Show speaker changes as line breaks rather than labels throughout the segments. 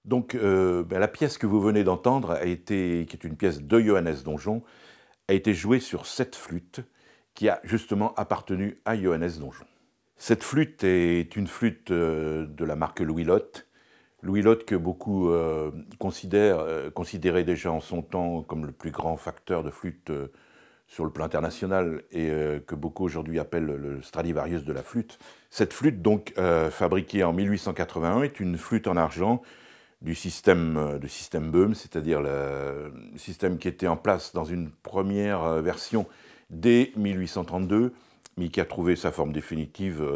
La pièce que vous venez d'entendre qui est une pièce de Johannes Donjon, a été jouée sur cette flûte qui a justement appartenu à Johannes Donjon. Cette flûte est une flûte de la marque Louis Lotte. Louis Lotte que beaucoup considéraient déjà en son temps comme le plus grand facteur de flûte sur le plan international et que beaucoup aujourd'hui appellent le Stradivarius de la flûte. Cette flûte, donc fabriquée en 1881, est une flûte en argent du système Böhm, c'est-à-dire le système qui était en place dans une première version dès 1832, mais qui a trouvé sa forme définitive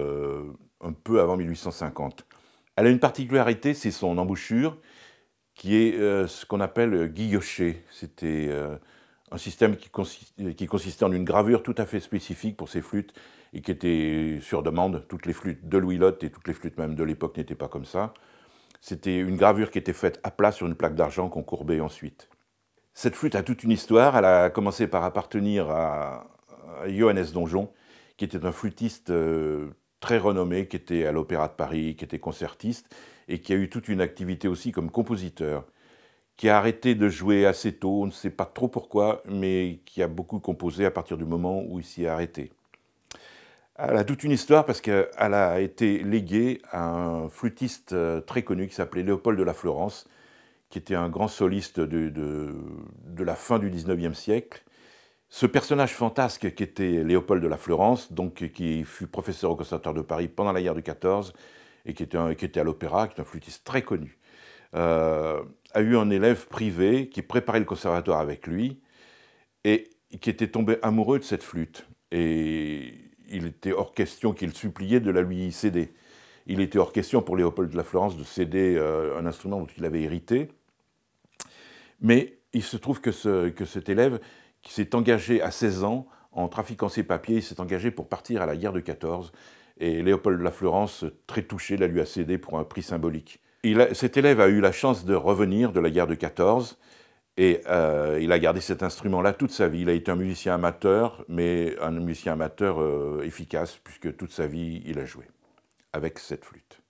un peu avant 1850. Elle a une particularité, c'est son embouchure, qui est ce qu'on appelle guilloché. C'était un système qui consistait en une gravure tout à fait spécifique pour ces flûtes et qui était sur demande. Toutes les flûtes de Louis Lotte et toutes les flûtes même de l'époque n'étaient pas comme ça. C'était une gravure qui était faite à plat sur une plaque d'argent qu'on courbait ensuite. Cette flûte a toute une histoire. Elle a commencé par appartenir à Johannes Donjon, qui était un flûtiste très renommé, qui était à l'Opéra de Paris, qui était concertiste, et qui a eu toute une activité aussi comme compositeur, qui a arrêté de jouer assez tôt, on ne sait pas trop pourquoi, mais qui a beaucoup composé à partir du moment où il s'y est arrêté. Elle a toute une histoire parce qu'elle a été léguée à un flûtiste très connu qui s'appelait Léopold de la Florence, qui était un grand soliste de la fin du XIXe siècle. Ce personnage fantasque qui était Léopold de la Florence, donc qui fut professeur au Conservatoire de Paris pendant la guerre de 14 et qui était à l'opéra, qui est un flûtiste très connu, a eu un élève privé qui préparait le conservatoire avec lui et qui était tombé amoureux de cette flûte. Et il était hors question qu'il suppliait de la lui céder. Il était hors question pour Léopold de la Florence de céder un instrument dont il avait hérité. Mais il se trouve que cet élève, qui s'est engagé à 16 ans en trafiquant ses papiers, il s'est engagé pour partir à la guerre de 14. Et Léopold de la Florence, très touché, la lui a cédé pour un prix symbolique. Cet élève a eu la chance de revenir de la guerre de 14 et il a gardé cet instrument-là toute sa vie. Il a été un musicien amateur, mais un musicien amateur efficace, puisque toute sa vie, il a joué avec cette flûte.